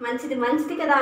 మంచిది మంచిది కదా.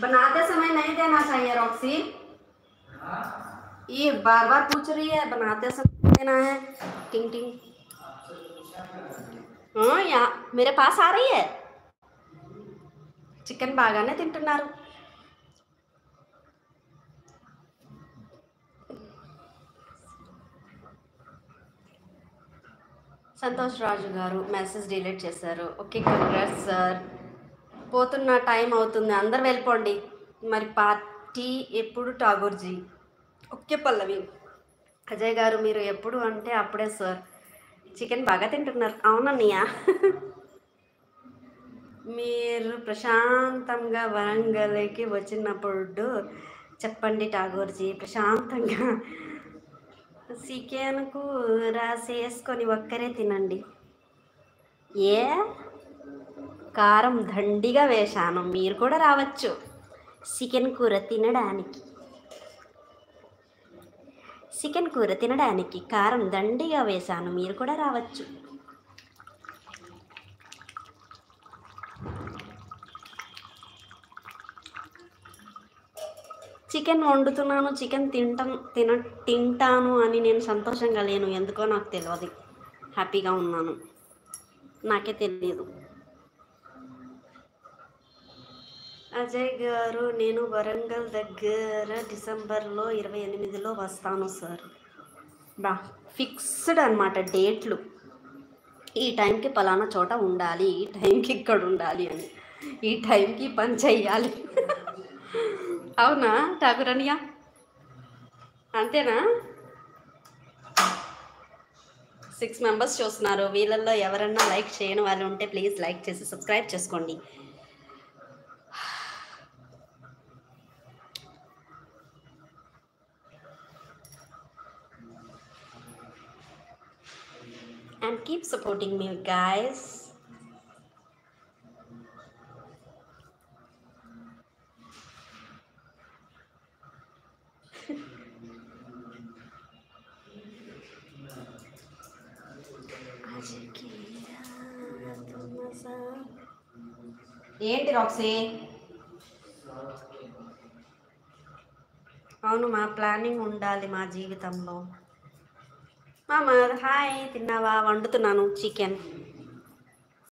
बनाते समय नहीं देना चाहिए रॉक्सी। ये बार बार पूछ रही है, बनाते समय देना है। टिंग टिंग। हाँ, यहाँ मेरे पास आ रही है। చికెన్ బాగానే తింటున్నారు. సంతోష్ రాజు గారు మెసేజ్ డిలీట్ చేశారు. Okay, congrats sir. పోతున్న టైం అవుతుంది, అందరు వెళ్ళిపోండి. మరి పార్టీ ఎప్పుడు ఠాగూర్జీ? ఓకే పల్లవి. అజయ్ గారు మీరు ఎప్పుడు అంటే అప్పుడే సార్. చికెన్ బాగా తింటున్నారు. అవునన్నయ్య. మీరు ప్రశాంతంగా వరంగల్కి వచ్చినప్పుడు చెప్పండి ఠాగూర్జీ. ప్రశాంతంగా చికెన్కు రాసేసుకొని ఒక్కరే తినండి. ఏ కారం దండిగా వేశాను, మీరు కూడా రావచ్చు చికెన్ కూర తినడానికి. చికెన్ కూర తినడానికి కారం దండిగా వేశాను, మీరు కూడా రావచ్చు. చికెన్ వండుతున్నాను, చికెన్ తింటాను అని నేను సంతోషంగా లేను. ఎందుకో నాకు తెలియదు. హ్యాపీగా ఉన్నాను, నాకే తెలియదు. అజయ్ గారు నేను వరంగల్ దగ్గర డిసెంబర్లో 28లో వస్తాను సార్. బా ఫిక్స్డ్ అనమాట డేట్లు. ఈ టైంకి పలానా చోట ఉండాలి, ఈ టైంకి ఇక్కడ ఉండాలి అని, ఈ టైంకి పని చెయ్యాలి. అవునా ఠాగూరనియా, అంతేనా? 6 మెంబర్స్ చూస్తున్నారు. వీళ్ళల్లో ఎవరన్నా లైక్ చేయని వాళ్ళు ఉంటే ప్లీజ్ లైక్ చేసి సబ్స్క్రైబ్ చేసుకోండి. And keep supporting me guys. ఏంటి రాక్సీ? అవును, మా ప్లానింగ్ ఉండాలి మా జీవితంలో. మామ హాయ్, తిన్నావా? వండుతున్నాను చికెన్.